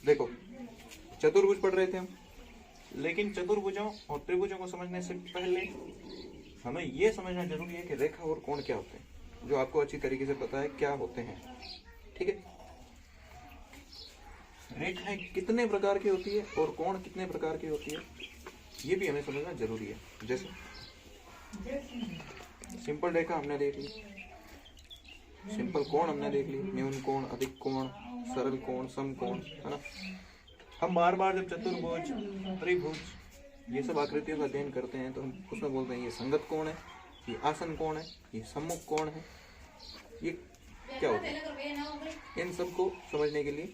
देखो, चतुर्भुज पढ़ रहे थे हम, लेकिन चतुर्भुजों और त्रिभुजों को समझने से पहले हमें यह समझना जरूरी है कि रेखा और कोण क्या होते हैं, जो आपको अच्छी तरीके से पता है क्या होते हैं। ठीक है, रेखाएं कितने प्रकार की होती है और कोण कितने प्रकार की होती है, ये भी हमें समझना जरूरी है। जैसे सिंपल रेखा हमने देख ली, सिंपल कोण हमने देख ली, न्यून कोण, अधिक कोण, सरल कोण, समकोण, है ना। हम बार बार जब चतुर्भुज, त्रिभुज, ये सब आकृतियों का अध्ययन करते हैं तो हम उसमें बोलते हैं ये संगत कोण है, ये आसन कोण है, ये सम्मुख कोण है। ये क्या होता है, इन सब को समझने के लिए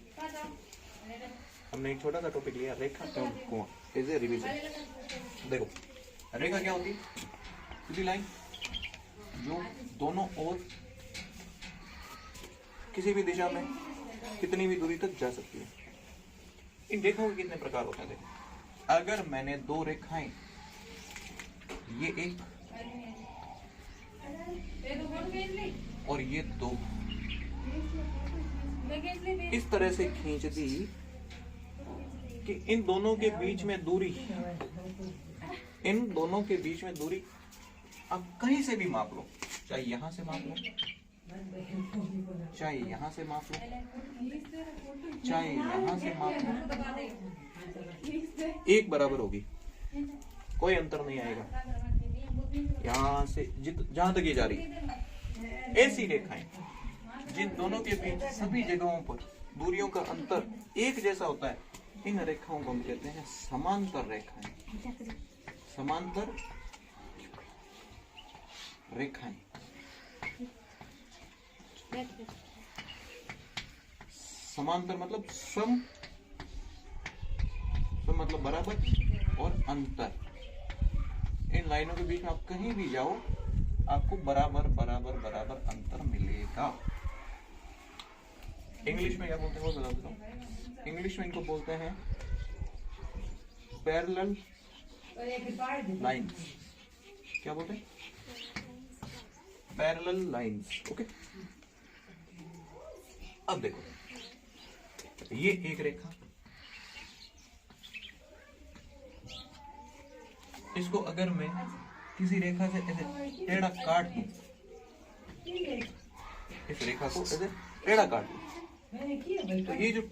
हमने एक छोटा सा टॉपिक लिया, रेखा एवं कोण एज ए रिवीजन। देखो, रेखा क्या होती है, सीधी लाइन जो दोनों ओर किसी भी दिशा में कितनी भी दूरी तक जा सकती है। इन रेखाओं के कितने प्रकार होते हैं। देखो, अगर मैंने दो रेखाएं, ये एक और ये दो, इस तरह से खींच दी कि इन दोनों के बीच में दूरी, इन दोनों के बीच में दूरी आप कहीं से भी माप लो, चाहे यहां से माप लो, चाहे यहां से माप लो, चाहे यहां से माप लो, एक बराबर होगी, कोई अंतर नहीं आएगा। यहां से जहां तक ये जा रही है, ऐसी रेखाएं जिन दोनों के बीच सभी जगहों पर दूरियों का अंतर एक जैसा होता है, इन रेखाओं को हम कहते हैं समांतर रेखाएं। समांतर रेखाएं, समांतर मतलब सम मतलब बराबर, और अंतर, इन लाइनों के बीच में आप कहीं भी जाओ आपको बराबर बराबर बराबर अंतर मिलेगा। इंग्लिश में क्या बोलते हैं वो बता देता हूँ। इंग्लिश में इनको बोलते हैं पैरेलल लाइन्स। क्या बोलते हैं, पैरेलल लाइन्स। ओके, अब देखो, ये एक रेखा, इसको अगर मैं किसी रेखा से ऐसे टेढ़ा काट दूं, इस रेखा को ऐसे टेढ़ा काट दूं, तो ये जो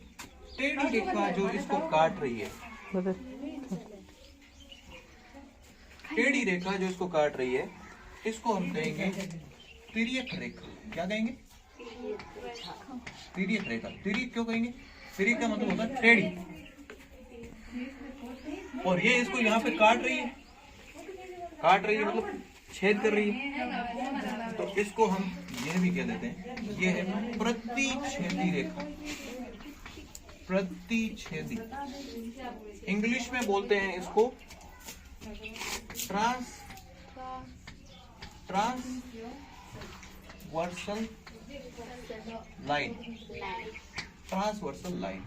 टेढ़ी रेखा जो इसको काट रही है, टेढ़ी रेखा जो इसको काट रही है, इसको हम कहेंगे तिर्यक रेखा। क्या कहेंगे, तिर्यक रेखा। तिर्यक क्यों कहेंगे, तिर्यक का मतलब होता है टेढ़ी, और ये इसको यहाँ पे काट रही है, काट रही है मतलब छेद कर रही है, तो इसको हम यह भी कह देते हैं, ये है प्रतिच्छेदी रेखा। प्रतिच्छेदी, इंग्लिश में बोलते हैं इसको ट्रांसवर्सल लाइन। ट्रांसवर्सल लाइन,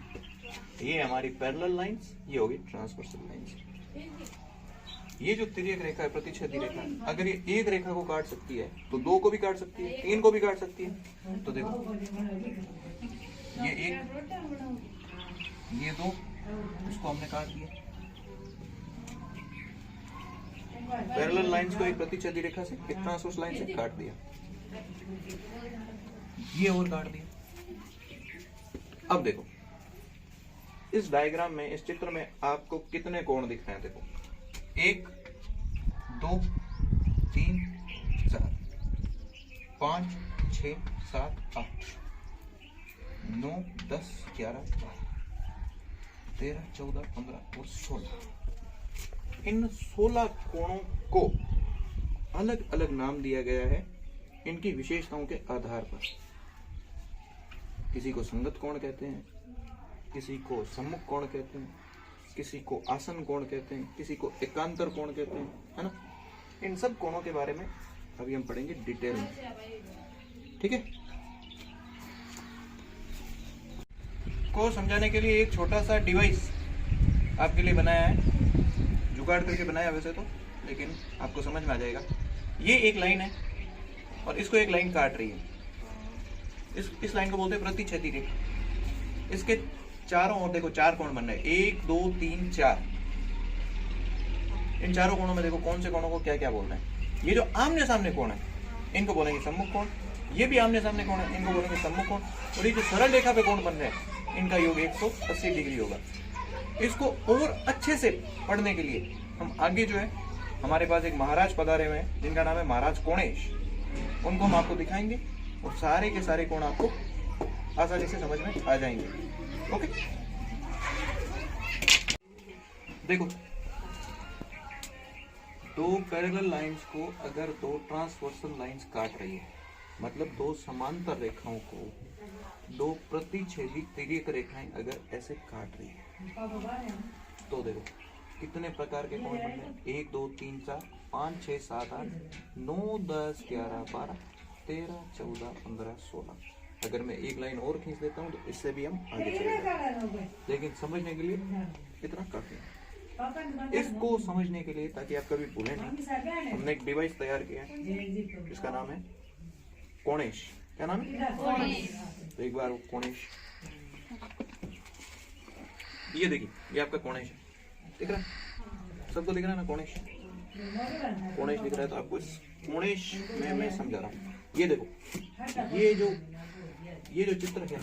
ये हमारी पैरेलल लाइंस, ये होगी ट्रांसवर्सल लाइंस। ये जो तिर्यक रेखा है, प्रतिच्छेदी रेखा, अगर ये एक रेखा को काट सकती है तो दो को भी काट सकती है, तीन को भी काट सकती है। तो देखो, ये एक, ये दो, इसको हमने काट दिया। पैरेलल लाइंस को एक प्रतिच्छेदी रेखा से, एक ट्रांसवर्स लाइन से काट दिया, ये और काट दिया। अब देखो, इस डायग्राम में, इस चित्र में आपको कितने कोण दिख रहे हैं। देखो, 1 2 3 4 5 6 7 8 9 10 11 12 13 14 15 और 16। इन 16 कोणों को अलग अलग नाम दिया गया है इनकी विशेषताओं के आधार पर। किसी को संगत कोण कहते हैं, किसी को सम्मुख कोण कहते हैं, किसी को आसन कोण कहते हैं, किसी को एकांतर कोण कहते हैं, है ना। इन सब कोणों के बारे में अभी हम पढ़ेंगे डिटेल में, ठीक है। को समझाने के लिए एक छोटा सा डिवाइस आपके लिए बनाया है, जुगाड़ करके बनाया वैसे तो, लेकिन आपको समझ में आ जाएगा। ये एक लाइन है और इसको एक लाइन काट रही है, इस लाइन को बोलते हैं प्रतिच्छेदी रेखा। इसके चारों और देखो 4 कोण बन रहे हैं, 1 2 3 4। इन चारों कोणों में देखो कौन से कोणों को क्या क्या बोलना है। ये जो आमने सामने कोण है इनको बोलेंगे सम्मुख कोण, ये भी आमने सामने कोण है इनको बोलेंगे सम्मुख कोण, और ये जो सरल रेखा पे कोण बन रहे हैं इनका योग 180 डिग्री होगा। इसको और अच्छे से पढ़ने के लिए हम आगे जो है हमारे पास एक महाराज पधारे हुए हैं जिनका नाम है महाराज कोणेश, उनको हम आपको दिखाएंगे और सारे के सारे कोण आपको आसानी से समझ में आ जाएंगे। ओके, देखो दो पैरेलल लाइंस को अगर दो ट्रांसवर्सल लाइंस काट रही है, मतलब दो समांतर रेखाओं को दो प्रतिच्छेदी तिर्यक रेखाएं अगर ऐसे काट रही है तो देखो कितने प्रकार के कोण बन रहे हैं। 1 2 3 4 5 6 7 8 9 10 11 12 13 14 15 16। अगर मैं एक लाइन और खींच देता हूँ तो इससे भी हम आगे चले जाएंगे, लेकिन समझने के लिए इतना काफी है। इसको समझने के लिए ताकि आप कभी भूलें नहीं, हमने एक डिवाइस तैयार किया है, इसका नाम है कोणेश। क्या नाम है? तो एक बार वो कोणेश, ये देखिए ये आपका कोणेश है, दिख रहा है सबको, दिख रहा है ना कोणेश, कोणेश दिख रहा है। तो आपको इस कोणेश में मैं समझा रहा हूँ। ये देखो ये जो चित्र है,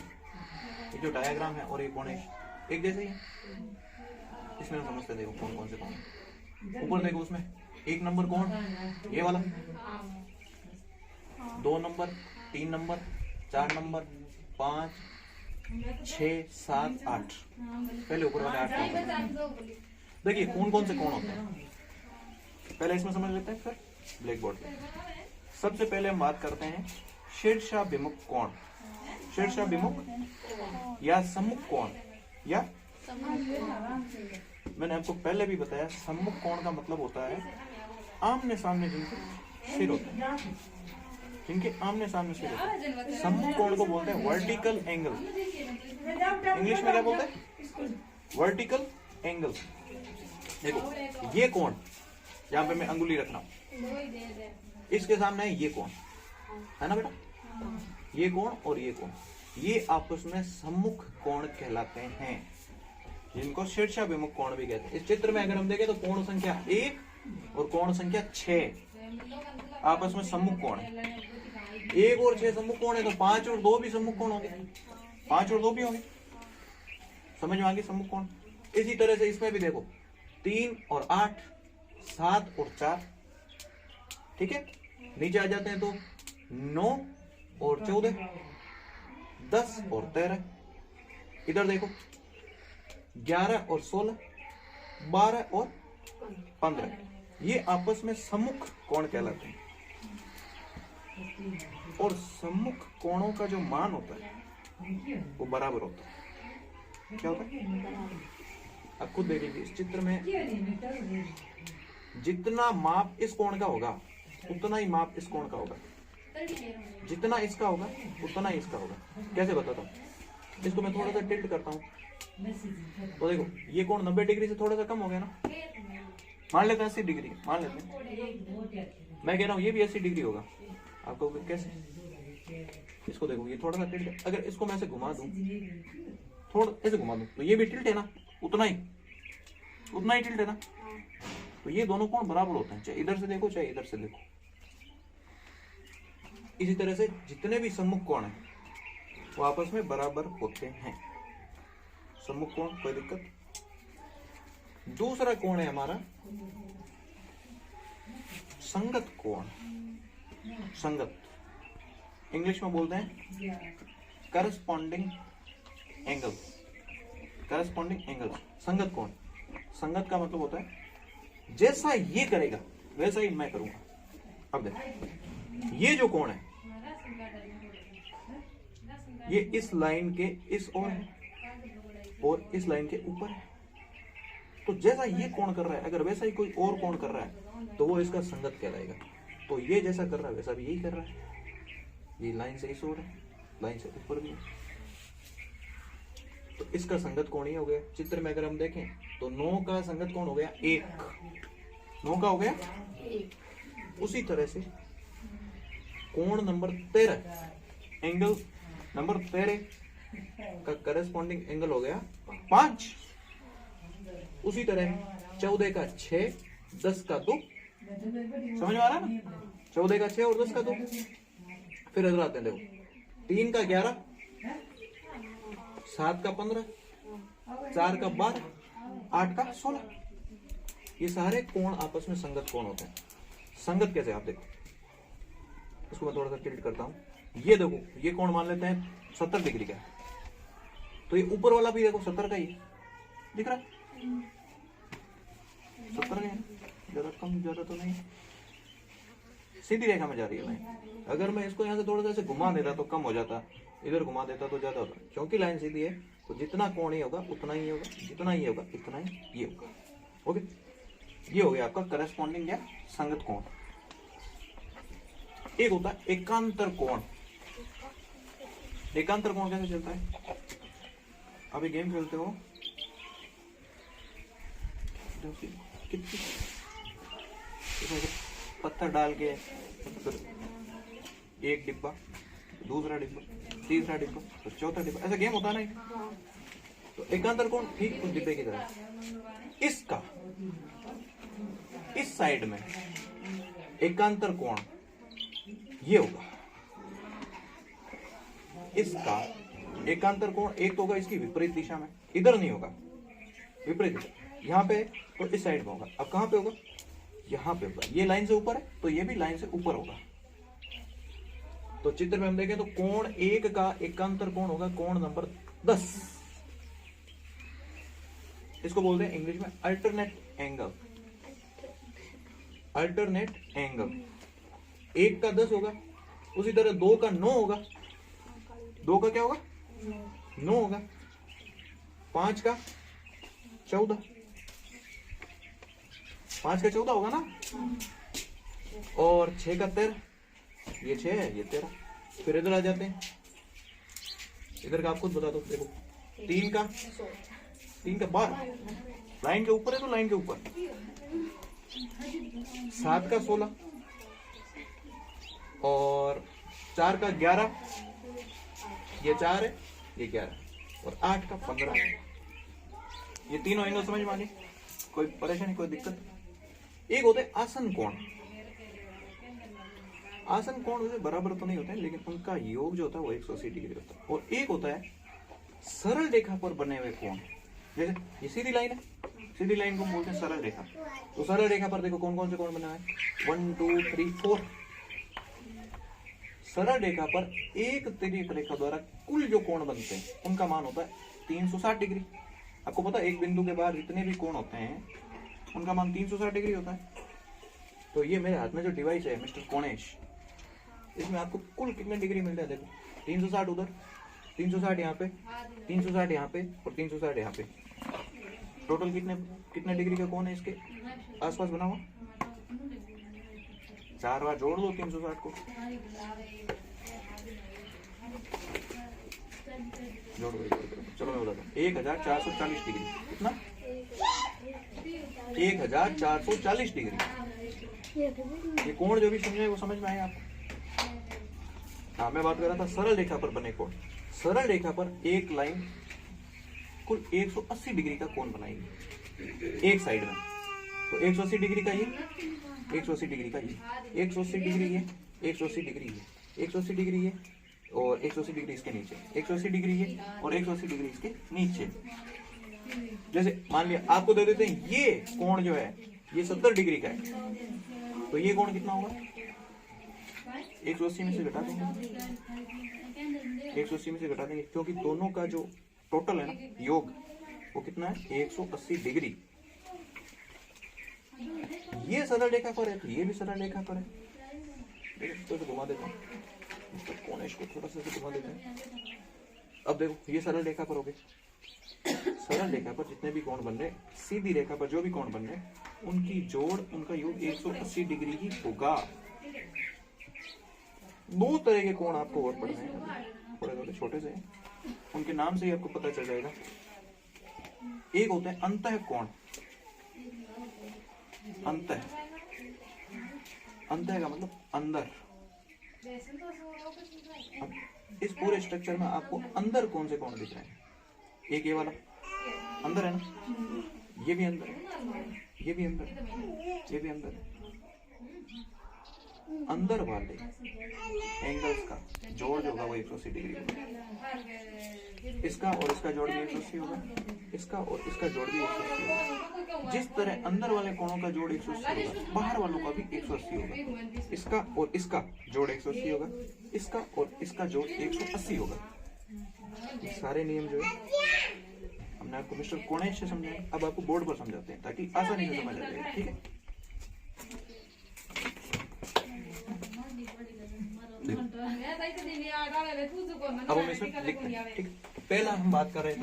ये जो डायग्राम है और ये कोणेश एक जैसे ही है। इसमें हम समझते हैं, देखो कौन कौन से कोण है। ऊपर देखो उसमें 1 नंबर कोण ये वाला, 2 नंबर 3 नंबर 4 नंबर 5 6 7 8, पहले ऊपर वाले 8 कोण। देखिए कौन कौन से कोण होते हैं, पहले इसमें समझ लेते हैं, फिर ब्लैक बोर्ड पे। सबसे पहले हम बात करते हैं शीर्षाभिमुख कोण, शीर्षाभिमुख या सम्मुख कोण, या मैंने आपको पहले भी बताया सम्मुख कोण का मतलब होता है आमने सामने जिनके सिर होते हैं, जिनके आमने सामने सिर होते हैं। सम्मुख कोण को बोलते हैं वर्टिकल एंगल, इंग्लिश में क्या बोलते हैं? Vertical angle. देखो ये कोण यहाँ पे मैं अंगुली रख रहा हूं, इसके सामने है ये कोण, है ना बेटा, ये कोण और ये कोण, ये आपस में सम्मुख कोण कहलाते हैं, जिनको शीर्षाभिमुख कोण भी कहते हैं। इस चित्र में अगर हम देखें तो कोण संख्या 1 और कोण संख्या 6 आपस में सम्मुख कोण है। 1 और 6 सम्मुख कोण है तो 5 और 2 भी सम्मुख कोण होंगे, 5 और 2 भी होंगे, समझ में आ गई सम्मुख कोण। इसी तरह से इसमें भी देखो 3 और 8 7 और 4, ठीक है। नीचे आ जाते हैं तो 9 और 14 10 और 13, इधर देखो 11 और 16 12 और 15, ये आपस में सम्मुख कोण कहलाते हैं। और सम्मुख कोणों का जो मान होता है वो बराबर होता है। क्या होता है आप खुद देख लीजिए, इस चित्र में जितना माप इस कोण का होगा उतना ही माप इस कोण का होगा, जितना इसका होगा उतना ही इसका होगा। कैसे बताता हूँ, इसको मैं थोड़ा सा टिल्ट करता हूँ तो देखो ये कोण 90 डिग्री से थोड़ा सा कम हो गया ना, मान लेते हैं 80 डिग्री, मान लेते हैं, मैं कह रहा हूँ ये भी 80 डिग्री होगा। आपको कैसे, इसको देखो ये थोड़ा सा टिल्ट, अगर इसको मैं ऐसे घुमा दूं, थोड़ा ऐसे घुमा दूं तो ये भी टिल्ट है ना, उतना ही टिल्ट है ना। तो ये दोनों कोण बराबर होते हैं, चाहे इधर से देखो चाहे इधर से देखो। इसी तरह से जितने भी सम्मुख कोण हैं वो आपस में बराबर होते हैं, सम्मुख कोण, कोई दिक्कत। दूसरा कोण है हमारा संगत कोण, संगत इंग्लिश में बोलते हैं करस्पॉन्डिंग एंगल, करस्पॉन्डिंग एंगल। संगत कोण, संगत का मतलब होता है जैसा ये करेगा वैसा ही मैं करूंगा। अब देख ये जो कोण है ये इस लाइन के इस ओर है और इस लाइन के ऊपर है, तो जैसा ये कोण कर रहा है अगर वैसा ही कोई और कोण कर रहा है तो वो इसका संगत कहलाएगा। तो ये जैसा कर रहा है वैसा भी यही कर रहा है, ये लाइन से इस ओर है, लाइन से ऊपर भी है, तो इसका संगत कोण ही हो गया। चित्र में अगर हम देखें तो 9 का संगत कोण हो गया 1, 9 का हो गया 1। उसी तरह से कोण नंबर 13, एंगल नंबर 13 का करस्पॉन्डिंग एंगल हो गया 5। उसी तरह 14 का 6, 10 का 2, समझ में आ रहा है ना? 14 का 6 और 10 का 2। फिर इधर आते हैं, देखो 3 का 11, 7 का 15, 4 का 12, 8 का 16। ये सारे कोण आपस में संगत कोण होते हैं। संगत कैसे, आप देखो, इसको मैं थोड़ा सा टिल्ट करता हूं। ये देखो, ये कोण मान लेते हैं 70 डिग्री का है, तो ये ऊपर वाला भी देखो 70 का ही दिख रहा है, 70 का है, ज्यादा कम ज्यादा तो नहीं, सीधी रेखा में जा रही है भाई। अगर मैं इसको यहाँ से थोड़ा सा ऐसे घुमा देता तो कम हो जाता, इधर घुमा देता तो ज्यादा होता, क्योंकि लाइन सीधी है तो जितना कोण ही होगा उतना ही होगा, जितना ही होगा इतना ही ये होगा। ओके, ये हो गया आपका करस्पॉन्डिंग या संगत कोण। एक होता है एकांतर कोण। एकांतर कोण कैसे चलता है? अभी गेम खेलते हो, कितनी पत्थर डाल के फिर एक डिब्बा, दूसरा डिब्बा, तीसरा डिब्बा, तो चौथा डिब्बा, ऐसा गेम होता नहीं। तो एकांतर कोण ठीक उस डिब्बे की तरह। इसका इस साइड में एकांतर कोण ये होगा, इसका एकांतर कोण एक तो होगा इसकी विपरीत दिशा में, इधर नहीं होगा, विपरीत दिशा यहाँ पे, तो इस साइड में होगा। अब कहां पे होगा? यहाँ पे होगा। ये लाइन से ऊपर है तो ये भी लाइन से ऊपर होगा। तो चित्र में हम देखें तो कोण 1 का एकांतर कोण होगा कोण नंबर 10। इसको बोलते हैं इंग्लिश में अल्टरनेट एंगल। अल्टरनेट एंगल 1 का 10 होगा, उसी तरह 2 का 9 होगा। 2 का क्या होगा? 9 होगा। 5 का 14, 5 का 14 होगा ना। और 6 का 13, ये 6 है, ये 13। फिर इधर आ जाते हैं, इधर का आप खुद बता दो। देखो 3 का 12, लाइन के ऊपर है तो लाइन के ऊपर। 7 का 16 और 4 का 11, ये 4 है, ये 11 और 8 का 15। ये तीनों एंगल समझ में आ गए? कोई परेशानी, कोई दिक्कत? एक होते हैं आसन कोण। आसन कोण वैसे बराबर तो नहीं होते हैं, लेकिन उनका योग जो होता है वो 180 डिग्री होता है। और एक होता है सरल रेखा पर बने हुए कोण। जैसे ये सीधी लाइन है, सीधी लाइन को बोलते हैं सरल रेखा। तो सरल रेखा पर देखो कौन कौन से कोण बना है, 1 2 3 4। सरल रेखा पर एक तिर्यक रेखा द्वारा कुल जो कोण बनते हैं उनका मान होता है 360 डिग्री। आपको पता है एक बिंदु के बाद जितने भी कोण होते हैं उनका मान 360 डिग्री होता है। तो ये मेरे हाथ में जो डिवाइस है मिस्टर कोणेश, इसमें आपको कुल कितने डिग्री मिलता है? देखो 360 उधर, 360 यहाँ पे, 360 यहाँ पे और 360 यहाँ पे। टोटल कितने डिग्री का कोण है इसके आसपास बना हुआ? 4 बार जोड़ दो 360 को, जोड़ दो। चलो मैं बताता हूँ, 1440 डिग्री। कितना? 1440 डिग्री। ये कोण जो भी समझे वो समझ में आए आपको? हाँ, मैं बात कर रहा था सरल रेखा पर बने कोण। सरल रेखा पर एक लाइन कुल 180 डिग्री का कोण बनाएगी एक साइड में। तो 180 डिग्री का ये, 180 डिग्री का ये, 180 डिग्री ये, 180 डिग्री ये, 180 डिग्री ये और 180 डिग्री इसके नीचे, 180 डिग्री ये और 180 डिग्री इसके नीचे। जैसे मान लिया आपको दे देते हैं ये कोण जो है ये 70 डिग्री का है, तो ये कोण कितना होगा? 180 में से घटा देंगे, 180 में से घटा देंगे, क्योंकि दोनों का जो टोटल है ना योग वो कितना है? 180 डिग्री। ये सरल रेखा पर है तो ये भी सरल रेखा पर है। तो घुमा देता हूँ, कोणेश को थोड़ा सा घुमा देते हैं। अब देखो ये सरल रेखा पर हो गए। सरल रेखा पर जितने भी कोण बन रहे, सीधी रेखा पर जो भी कोण बन रहे, उनकी जोड़, उनका योग 180 डिग्री ही होगा। 2 तरह के कोण आपको और पढ़ने हैं, थोड़े थोड़े छोटे से, उनके नाम से ही आपको पता चल जाएगा। एक होता है अंतः कोण। अंतः, अंतः का मतलब अंदर, अब इस पूरे स्ट्रक्चर में आपको अंदर कौन से कोण दिख रहे हैं? एक ये वाला अंदर है ना, ये भी अंदर है, ये भी अंदर है, ये भी अंदर है। अंदर वाले एंगल्स का जोड़ जो होगा वो 180 डिग्री होगा। इसका और इसका जोड़ भी 180 होगा, इसका और इसका जोड़ भी 180 होगा। जिस तरह अंदर वाले कोणों का जोड़ 180 होगा, बाहर वालों का भी 180 होगा। इसका और इसका जोड़ 180 होगा, इसका और इसका जोड़ 180 होगा। ये सारे नियम जो है हमने आपको मिस्टर कोणेश से समझाया, अब आपको बोर्ड पर समझाते हैं ताकि आसानी से समझ आ जाए। ठीक है, अब हम इसमें लिखते हैं। ठीक, पहला हम बात कर रहे थे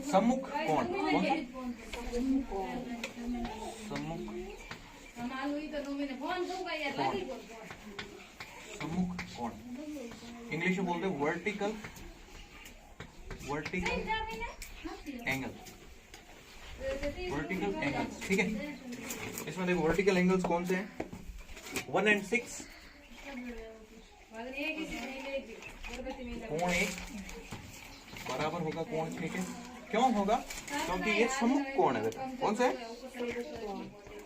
सम्मुख कोण। कौन सा? सम्मुख कोण इंग्लिश में बोलते हैं वर्टिकल एंगल। वर्टिकल एंगल्स, ठीक है। इसमें देखो वर्टिकल एंगल्स कौन से हैं? 1 और 6 कोण 1 बराबर होगा कोण 6 के। क्यों होगा? क्योंकि ये सम्मुख कोण है बेटा। कौन सा है?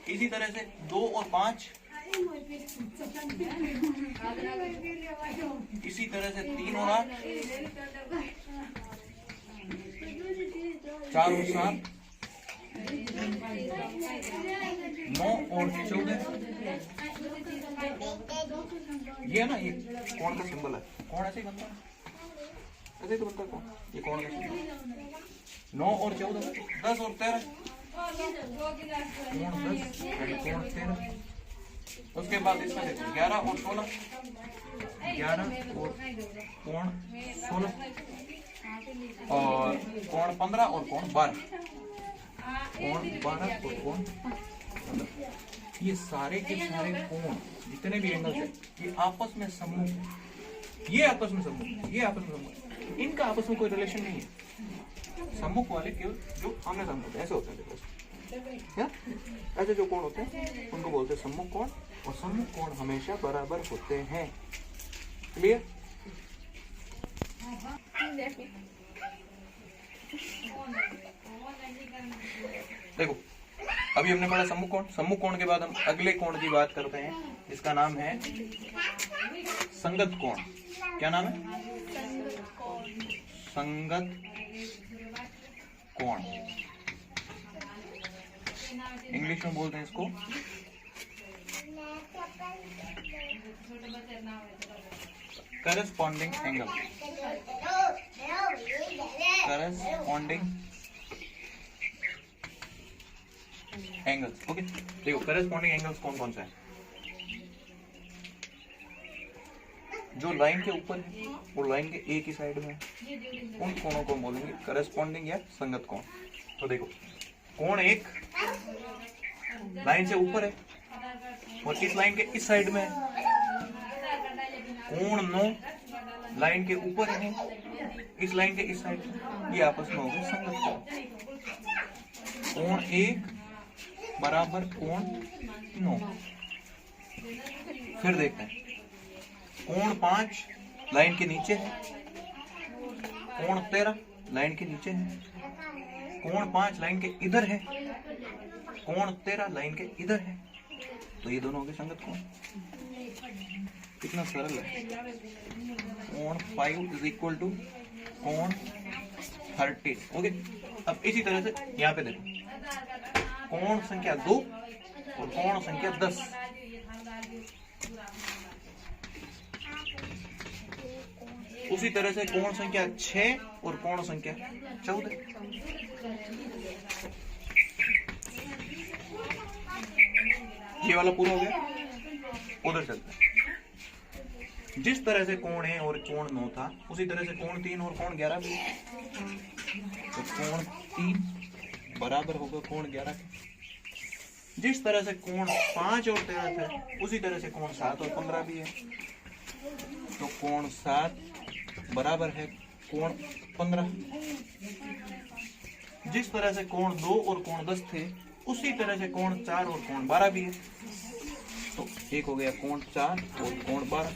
इसी तरह से 2 और 5, इसी तरह से 3 और 8, 4 और 7, 9 और 14। ये ना, ये कोण का सिंबल है। कोण ऐसे ही बनता है, ऐसे ही तो बनता है कोण। ये कोण का सिंबल 9 और 14, 10 और 13, कोण 10 और कोण 13। उसके बाद इसमें देखो 11 और 16, 11 और कोण 16, और कोण 15 और कोण 12, कोण 12 और कोण 15। ये सारे के सारे कोण जितने भी एंगल्स हैं ये आपस में सम्मुख, ये आपस में सम्मुख, ये आपस में सम्मुख। इनका आपस में कोई रिलेशन नहीं है। सम्मुख वाले केवल जो आमने सामने होते हैं ऐसे होते हैं। देखो ऐसे जो कोण होते हैं उनको बोलते हैं सम्मुख कोण, और सम्मुख कोण हमेशा बराबर होते हैं। क्लियर? देखो अभी हमने पढ़ा सम्मुख कोण। सम्मुख कोण के बाद हम अगले कोण की बात करते हैं जिसका नाम है संगत कोण। क्या नाम है? संगत कोण। इंग्लिश में बोलते हैं इसको corresponding angle. Corresponding angles. Okay, देखो करस्पॉन्डिंग एंगल्स कौन कौन सा है? जो लाइन के ऊपर है और लाइन के एक ही साइड में उन कोणों को बोलेंगे करस्पॉन्डिंग या संगत कोण। तो देखो कोण 1 लाइन से ऊपर है और इस लाइन के इस साइड में है। कोण 9 लाइन के ऊपर है, इस लाइन के इस साइड में, ये आपस में हो गए संगत कोण। कोण 1 बराबर कोण 9। फिर देखते हैं कोण 5 लाइन के नीचे है, कोण 13 लाइन के नीचे है, कोण 5 लाइन के इधर है, कोण 13 लाइन के इधर है। तो ये दोनों हो गए संगत कोण। कितना सरल है। कोण 5 इज इक्वल टू कोण 13। ओके, अब इसी तरह से यहाँ पे देखो कोण संख्या 2 और कोण संख्या 10। उसी तरह से कोण संख्या 6 और कोण संख्या 14। ये वाला पूरा हो गया। उधर चलते हैं। जिस तरह से कोण है और कोण 9 था उसी तरह से कोण 3 और कोण 11 भी। तो कोण 3 बराबर होगा कोण 11 के। जिस तरह से कोण 5 और 13 थे उसी तरह से कोण 7 और 15 भी है। तो कोण 7 बराबर है कोण 15। जिस तरह से कोण 2 और कोण 10 थे उसी तरह से कोण 4 और कोण 12 भी है। तो एक हो गया कोण 4 और कोण 12।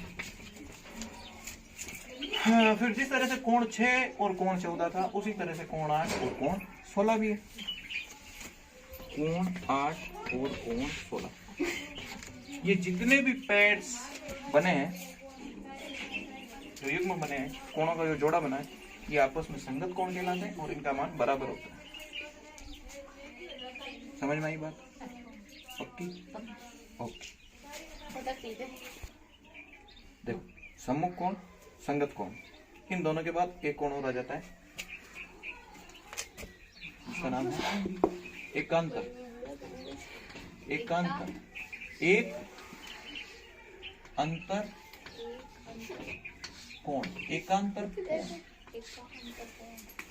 हाँ, फिर जिस तरह से कोण 6 और कोण 14 था, उसी तरह से कोण 8 और कोण 16 भी है। कोण 8 और कोण 16, ये जितने भी पैड्स बने हैं, जो युग्म बने हैं, कोणों का जो जोड़ा बना है, ये आपस में संगत कोण कहलाते हैं और इनका मान बराबर होता है। समझ में आई बात? Okay okay. देखो, सम्मुख कोण, संगत कोण, इन दोनों के बाद एक कोण और आ जाता है, इसका नाम है एकांतर। एकांतर, एक अंतर कोण, एकांतर कोण।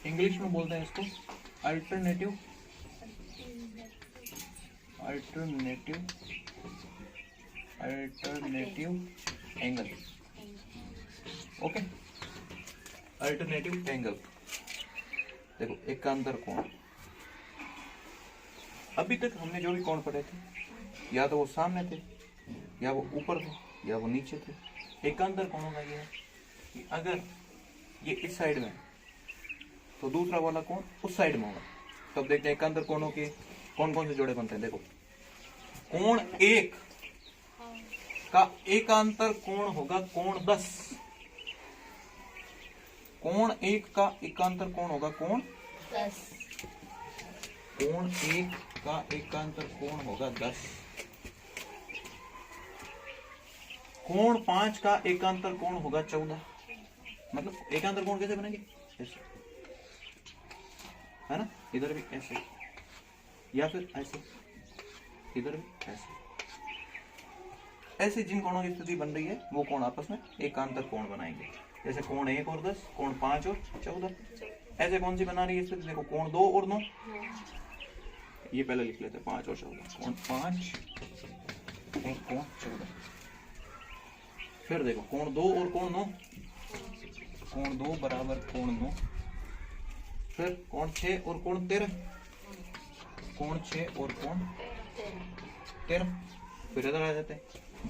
इंग्लिश में बोलते हैं इसको alternative angle. Okay, alternative angle. देखो, एकांतर कोण, अभी तक हमने जो भी कोण पढ़े थे, या तो वो सामने थे, या वो ऊपर थे, या वो नीचे थे। एकांतर कोणों का ये है कि अगर ये इस साइड में तो दूसरा वाला कोण उस साइड में होगा। तो अब देखते हैं एकांतर कोणों के कौन कौन से जोड़े बनते हैं। देखो, कोण 1 का एकांतर कोण होगा कोण 10। कोण 1 का एकांतर कोण होगा कोण 10। कोण 1 का एकांतर कोण होगा 10। कोण 5 का एकांतर कोण होगा 14। मतलब एकांतर कोण कैसे बनेंगे? ऐसे, है ना, इधर भी ऐसे, या फिर ऐसे, इधर भी ऐसे। ऐसे जिन कोणों की स्थिति बन रही है, वो कोण आपस में एकांतर कोण बनाएंगे। जैसे कोण 1 और 10, कोण 5 और 14। ऐसे कौन सी बना रही है स्थिति? देखो, कोण 2 और 9, ये पहले लिख लेते हैं, 5 और 14, कोण 5 और कोण 14। फिर देखो, कोण 2 और कोण 9, कोण 2 बराबर कोण 9। फिर कोण 6 और कोण 13, कोण 6 और कोण 13। फिर इधर आ जाते हैं।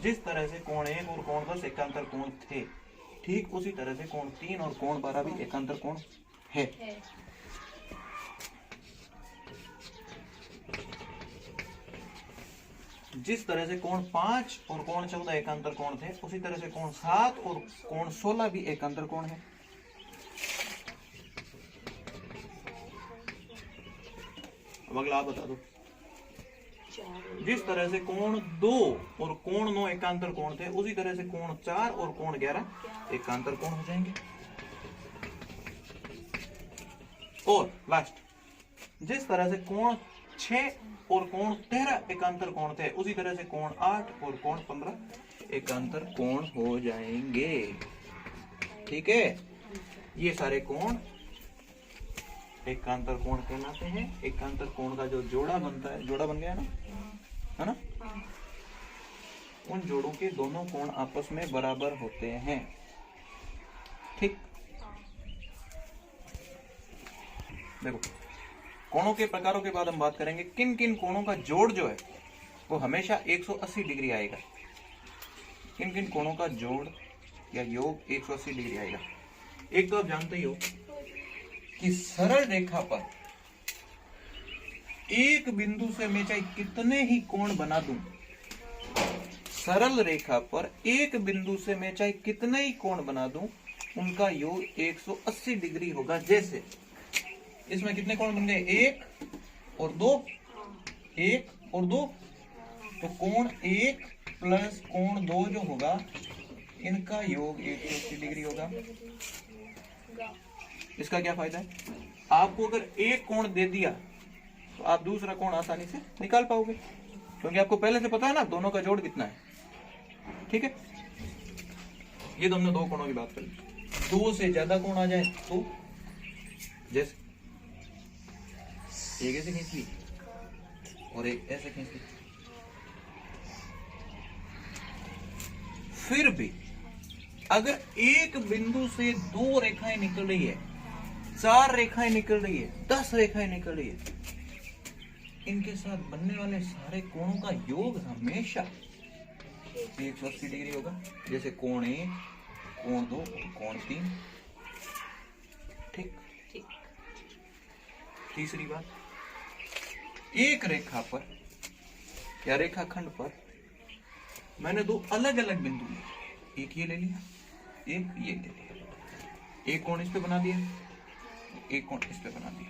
जिस तरह से कोण 1 और कोण 10 एकांतर कोण थे, ठीक उसी तरह से कोण 3 और कोण 12 भी एकांतर कोण है। जिस तरह से कोण 5 और कोण 14 एकांतर कोण थे, उसी तरह से कोण 7 और कोण 16 भी एकांतर कोण है। अब अगला आप बता दो। जिस तरह से कोण 2 और कोण 9 एकांतर कोण थे, उसी तरह से कोण 4 और कोण 11 एकांतर कोण हो जाएंगे। और लास्ट, जिस तरह से कोण 6 और कोण 13 एकांतर कोण थे, उसी तरह से कोण 8 और कोण 15 एकांतर कोण हो जाएंगे। ठीक है, ये सारे कोण एकांतर कोण कहलाते हैं। एकांतर कोण का जो जोड़ा बनता है, जोड़ा बन गया ना, है ना, उन जोड़ों के दोनों कोण आपस में बराबर होते हैं। ठीक, देखो, कोणों के प्रकारों के बाद हम बात करेंगे किन किन कोणों का जोड़ जो है वो हमेशा 180 डिग्री आएगा। किन किन कोणों का जोड़ या योग 180 डिग्री आएगा। एक तो आप जानते ही हो कि सरल रेखा पर एक बिंदु से मैं चाहे कितने ही कोण बना दूं, सरल रेखा पर एक बिंदु से मैं चाहे कितने ही कोण बना दूं, उनका योग 180 डिग्री होगा। जैसे इसमें कितने कोण बन गए? 1 और 2, 1 और 2, तो कोण 1 प्लस कोण 2 जो होगा, इनका योग 180 डिग्री होगा। इसका क्या फायदा है? आपको अगर एक कोण दे दिया तो आप दूसरा कोण आसानी से निकाल पाओगे, क्योंकि आपको पहले से पता है ना दोनों का जोड़ कितना है। ठीक है, ये तो हमने दो कोणों की बात कर ली। दो से ज्यादा कोण आ जाए तो, जैसे एक ऐसे खींच ली और एक ऐसे खींच ली, फिर भी अगर एक बिंदु से 2 रेखाएं निकल रही है, 4 रेखाएं निकल रही है, 10 रेखाएं निकल रही है, इनके साथ बनने वाले सारे कोणों का योग हमेशा 180 डिग्री होगा। जैसे कोण 1, कोण 2 और कोण 3। ठीक। तीसरी बात, एक रेखा पर या रेखाखंड पर मैंने दो अलग अलग बिंदु लिए, एक ये ले लिया, एक ये ले लिया, एक कोण इस पे बना दिया, एक कोण इस पे बना दिया।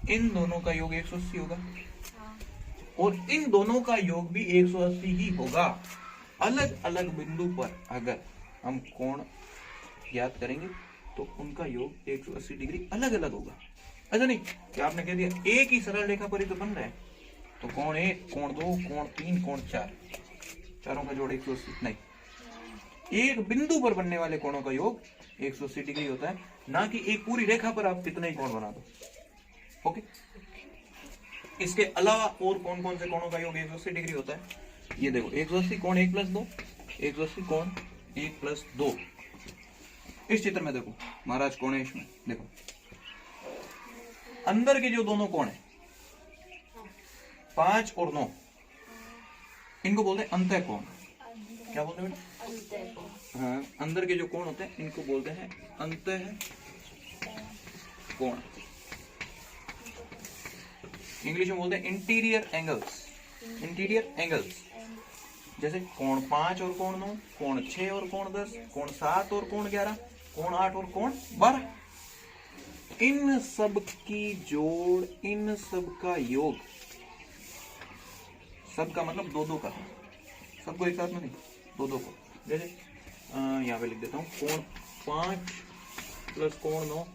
इन दोनों का योग 180 होगा और इन दोनों का योग भी 180 ही होगा। अलग अलग बिंदु पर अगर हम कोण ज्ञात करेंगे तो उनका योग 180 डिग्री अलग अलग होगा। अच्छा नहीं कि आपने कह दिया एक ही सरल रेखा पर ही तो बन रहा है, तो कोण 1, कोण 2, कोण 3, कोण 4, चारों का जोड़ 180 नहीं, एक बिंदु पर बनने वाले कोणों का योग 180 डिग्री होता है, ना कि एक पूरी रेखा पर आप कितने ही कोण बना दो। ओके, इसके अलावा और कौन कौन से कोणों का योग 180 डिग्री होता है? ये देखो 180 कोण 1 + 2, 180 कोण 1 + 2। इस चित्र में देखो महाराज कोणेश में देखो अंदर के जो दोनों कोण है 5 और 9, इनको बोलते हैं अंतः कोण। क्या बोलते हैं बेटा? हाँ, अंदर के जो कोण होते हैं इनको बोलते हैं अंतः कोण। इंग्लिश में बोलते हैं इंटीरियर एंगल्स। इंटीरियर एंगल्स जैसे कोण 5 और कोण 9, कोण 6 और कोण 10, कोण 7 और कोण 11, कोण 8 और कोण 12। इन सब की जोड़, इन सब का योग, सब का मतलब दो दो का, सबको एक साथ में नहीं, दो दो को। जैसे यहाँ पे लिख देता हूँ कोण 5 प्लस कोण 9,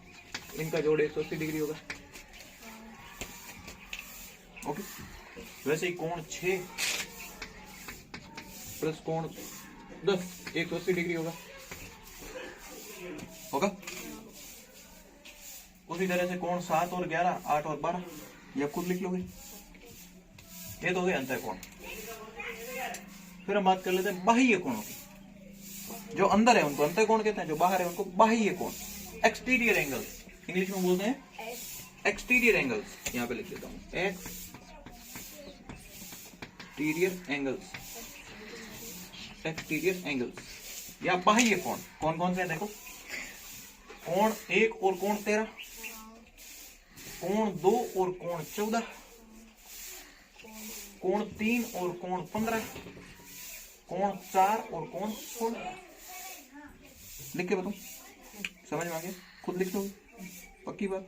इनका जोड़ 180 डिग्री होगा। ओके, वैसे ही कोण 6 प्लस कोण 10 180 डिग्री होगा। उसी तरह से कोण 7 और 11, 8 और 12, ये खुद लिख लोगे। ये तो हो गए अंतः कोण। फिर हम बात कर लेते हैं बाह्य कोणों की। जो अंदर है उनको अंतः कोण कहते हैं, जो बाहर है उनको बाह्य कोण, एक्सटीरियर एंगल्स। इंग्लिश में बोलते हैं एक्सटीरियर एंगल्स। यहाँ पे लिख देता हूँ एक्सटीरियर एंगल्स, एक्सटीरियर एंगल्स या बाह्य कोण। कौन कौन से हैं देखो, कोण 1 और कोण 13, कोण 2 और कोण 14, कोण 3 और कोण 15, कोण 4 और कोण 16। लिख के बताऊं, समझ में आ गया? खुद लिख लो, पक्की बात।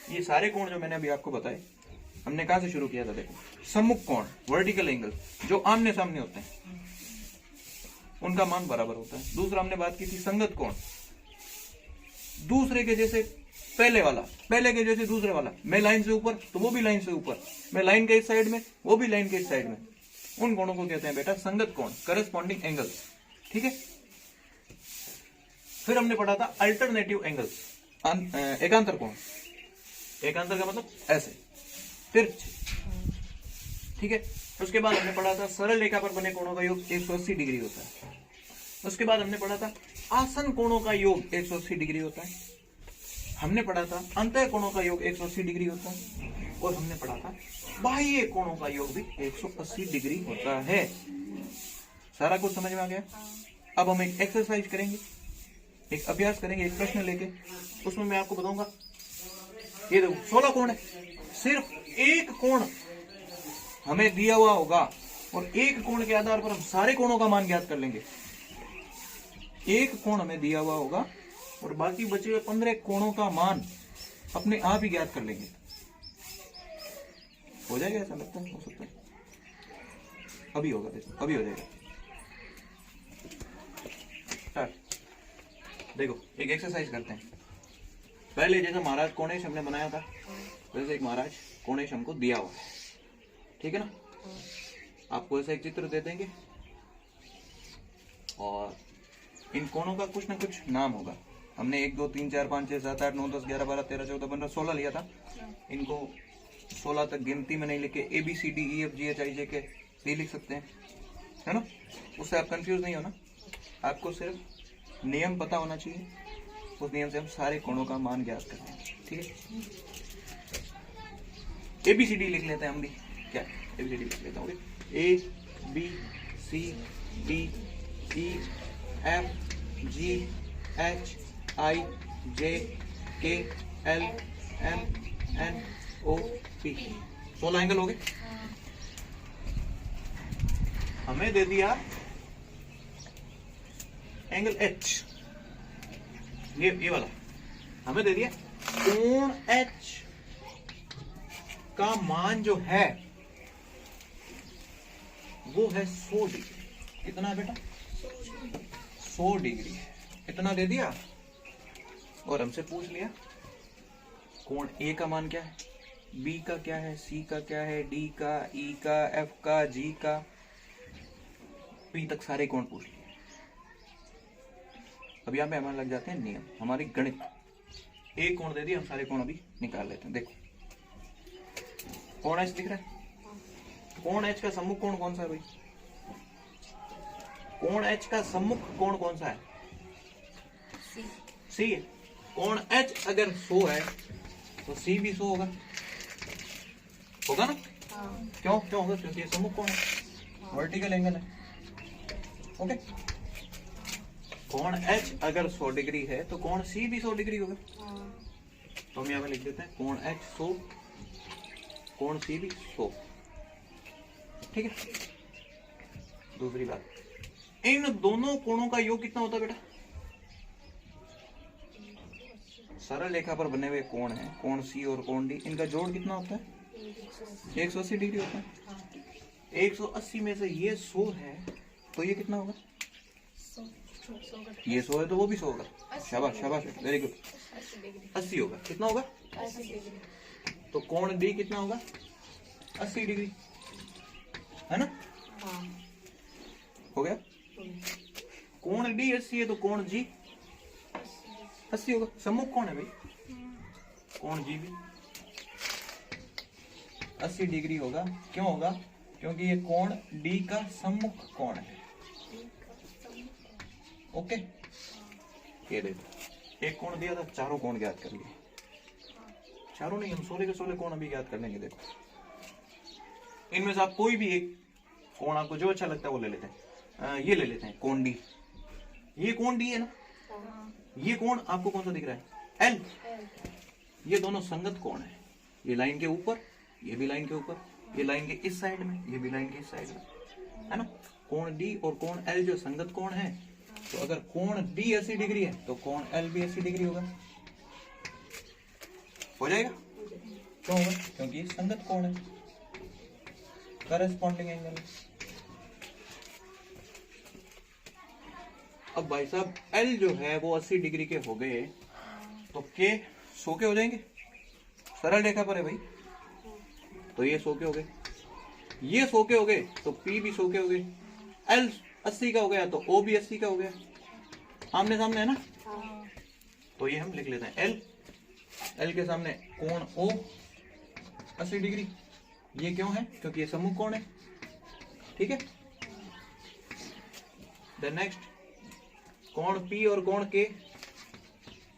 ये सारे कोण जो मैंने अभी आपको बताए, हमने कहां से शुरू किया था? देखो, सम्मुख कोण, वर्टिकल एंगल, जो आमने सामने होते हैं उनका मान बराबर होता है। दूसरा हमने बात की थी संगत कोण, दूसरे के जैसे पहले वाला, पहले के जैसे दूसरे वाला। मैं लाइन से ऊपर तो वो भी लाइन से ऊपर, मैं लाइन के इस साइड में वो भी लाइन के इस साइड में, उन कोणों को कहते हैं बेटा संगत कोण, करस्पॉन्डिंग एंगल्स। ठीक है। फिर हमने पढ़ा था अल्टरनेटिव एंगल्स, एकांतर कोण। एकांतर का मतलब ऐसे तिरछे। ठीक है। उसके बाद हमने पढ़ा था सरल रेखा पर बने कोणों का योग 180 डिग्री होता है। उसके बाद हमने पढ़ा था आसन कोणों का योग 180 डिग्री होता है। हमने पढ़ा था अंतः कोणों का योग 180 डिग्री होता है। और हमने पढ़ा था बाह्य कोणों का योग भी 180 डिग्री होता है। सारा कुछ समझ में आ गया? अब हम एक एक्सरसाइज करेंगे, एक अभ्यास करेंगे, एक प्रश्न लेके। उसमें मैं आपको बताऊंगा, ये देखो 16 कोण है, सिर्फ एक कोण हमें दिया हुआ होगा और एक कोण के आधार पर हम सारे कोणों का मान ज्ञात कर लेंगे। एक कोण हमें दिया हुआ होगा और बाकी बचे हुए 15 कोणों का मान अपने आप ही ज्ञात कर लेंगे। हो जाएगा? ऐसा लगता है, हो सकता है। अभी होगा, देखो अभी हो जाएगा। स्टार्ट। देखो एक एक्सरसाइज करते हैं। पहले जैसे महाराज कोणेश हमने बनाया था, वैसे एक महाराज कोणेश हमको दिया हुआ है। ठीक है ना? आपको ऐसा एक चित्र दे देंगे और इन कोणों का कुछ ना कुछ नाम होगा। हमने 1 2 3 4 5 6 7 8 9 10 11 12 13 14 15 16 लिया था। इनको 16 तक गिनती में नहीं लिखे, ABCDEFGHIJK लिख सकते हैं, है ना? उससे आप कंफ्यूज नहीं होना। आपको सिर्फ नियम पता होना चाहिए, उस नियम से हम सारे कोणों का मान ज्ञात करते हैं। ठीक है। ABCD लिख लेते हैं हम भी। क्या ABCD लिख लेता हूँ? A B C D E F G H I J K L M N O P. 16 angle हो गए। हमें दे दिया एंगल एच, ये वाला हमें दे दिया। कोण एच का मान जो है वो है 100 डिग्री। कितना है बेटा? 100 डिग्री। इतना दे दिया और हमसे पूछ लिया कोण ए का मान क्या है, बी का क्या है, सी का क्या है, डी का, ई का, एफ का, जी का, पी तक सारे कोण पूछ लिए। अब यहाँ पे हमारे लग जाते हैं नियम, हमारी गणित। एक कोण दे दिया, हम सारे कोण अभी निकाल लेते हैं। देखो कोण एच दिख रहा है। कोण एच का सम्मुख कोण कौन सा है भाई? कोण एच का सम्मुख कोण कौन सा है? सी है। कोण एच अगर 100 है तो सी भी 100 होगा, होगा ना? क्यों क्यों होगा? क्योंकि ये सम्मुख कोण है, वर्टिकल एंगल है। ओके, कोण एच अगर 100 डिग्री है तो कोण सी भी 100 डिग्री होगा। तो हम यहाँ पे लिख देते हैं कोण एच 100, कोण सी भी 100। ठीक है। दूसरी बात, इन दोनों कोणों का योग कितना होता है बेटा? सरल रेखा पर बने हुए कोण है, कोण सी और कोण डी, इनका जोड़ कितना होता है? 180 डिग्री होता है। 180 में से ये 100 है तो ये कितना होगा? ये 100 है तो वो भी 100 होगा। शाबाश शाबाश, वेरी गुड। 80 होगा। कितना होगा? 80 डिग्री। तो कोण डी कितना होगा? 80 डिग्री, है ना? हो गया। कोण डी 80 है तो कोण जी 80 होगा। सम्मुख कौन है भाई? कोण जी भी 80 डिग्री होगा। क्यों होगा? क्योंकि ये कोण डी का सम्मुख कोण है। ओके, ये देखो एक कोण दिया था, चारों कोण ज्ञात कर लिए। चारों नहीं, हम 16 के 16 कोण अभी ज्ञात कर लेंगे। देखो इनमें से आप कोई भी एक कोण, आपको जो अच्छा लगता है वो ले लेते हैं। ये ले लेते हैं कोण डी। ये कोण डी है ना? ये कोण आपको कौन सा दिख रहा है? एल। ये दोनों संगत कोण है। ये लाइन के ऊपर, ये भी लाइन के ऊपर, ये लाइन के इस साइड में, ये भी लाइन के इस साइड में, है ना? कोण डी और कोण एल जो संगत कोण है, तो अगर कोण डी 80 डिग्री है तो कोण एल भी 80 डिग्री होगा। हो जाएगा? क्यों होगा? क्योंकि संगत कोण है, करस्पॉन्डिंग एंगल है। अब भाई साहब एल जो है वो 80 डिग्री के हो गए तो के 100 के हो जाएंगे। सरल रेखा पर है भाई, तो ये 100 के हो गए, ये 100 के हो गए तो पी भी 100 के हो गए। एल 80 का हो गया तो ओ भी 80 का हो गया। आमने सामने है ना? तो ये हम लिख लेते हैं एल। एल के सामने कोण ओ 80 डिग्री। ये क्यों है? क्योंकि ये सम्मुख कोण है। ठीक है। देन नेक्स्ट कोण पी और कोण के।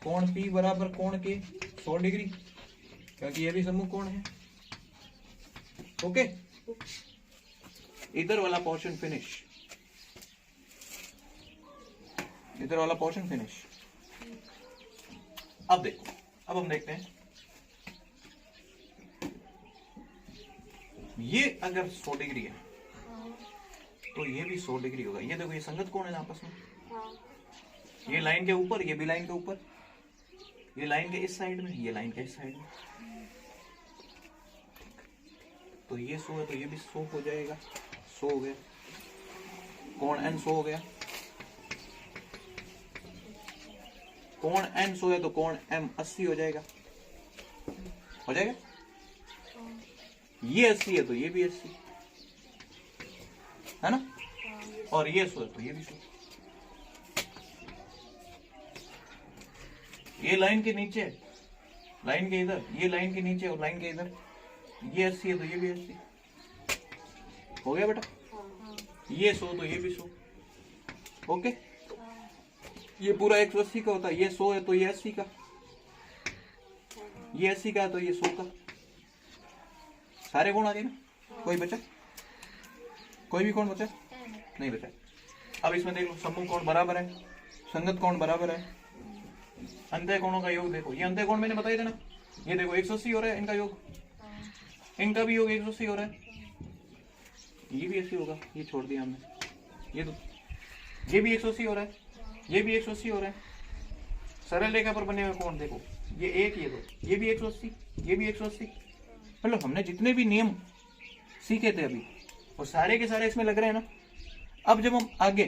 कोण पी बराबर कोण के 100 डिग्री, क्योंकि ये भी सम्मुख कोण है। ओके, इधर वाला पोर्शन फिनिश, इधर वाला पोर्शन फिनिश। अब देखो, अब हम देखते हैं ये अगर 100 डिग्री है तो ये भी 100 डिग्री होगा। ये देखो, ये संगत कोण है आपस में। ये लाइन के ऊपर, ये भी लाइन के ऊपर, ये लाइन के इस साइड में, ये लाइन के इस साइड में। तो ये 100 है तो ये भी 100 हो जाएगा। 100 हो गया। कोण एन 100 हो गया। कोण एन 100 है तो कोण एम 80 हो जाएगा। हो जाएगा? ये 80 है तो ये भी 80, है ना? और ये 100 है तो ये भी 100। ये लाइन के नीचे, लाइन के इधर, ये लाइन के नीचे और लाइन के इधर, ये 80 है तो ये भी 80। हो गया बेटा? ये 100 तो ये भी 100। ओके, ये पूरा 180 का होता है। ये 100 है तो ये 80 का, ये 80 का है तो ये 100 का। सारे कोण आ गए ना? कोई बचा? कोई भी कोण बचा? नहीं बचा। अब इसमें देख लो, सम्मुख कोण बराबर है, संगत कोण बराबर है, अंतः कोणों का योग देखो, ये अंतः कोण मैंने बताया था ना, ये देखो 180 हो रहा है इनका योग, इनका भी योग 180 हो रहा है, ये भी 80 होगा, ये छोड़ दिया हमने, ये तो ये भी 180 हो रहा है, ये भी 180 हो रहा है। सरल रेखा पर बने हुए कोण देखो, ये एक, ये दो, ये भी 180, ये भी 180। मतलब हमने जितने भी नियम सीखे थे अभी वो सारे के सारे इसमें लग रहे हैं ना। अब जब हम आगे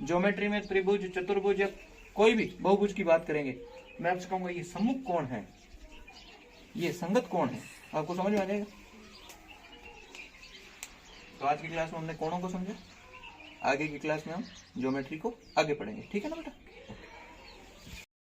ज्योमेट्री में त्रिभुज, चतुर्भुज या कोई भी बहुभुज की बात करेंगे, मैं आपसे कहूंगा ये सम्मुख कोण है, ये संगत कोण है, आपको समझ में आ जाएगा। तो आज की क्लास में हमने कोणों को समझा, आगे की क्लास में हम ज्योमेट्री को आगे पढ़ेंगे, ठीक है ना बेटा।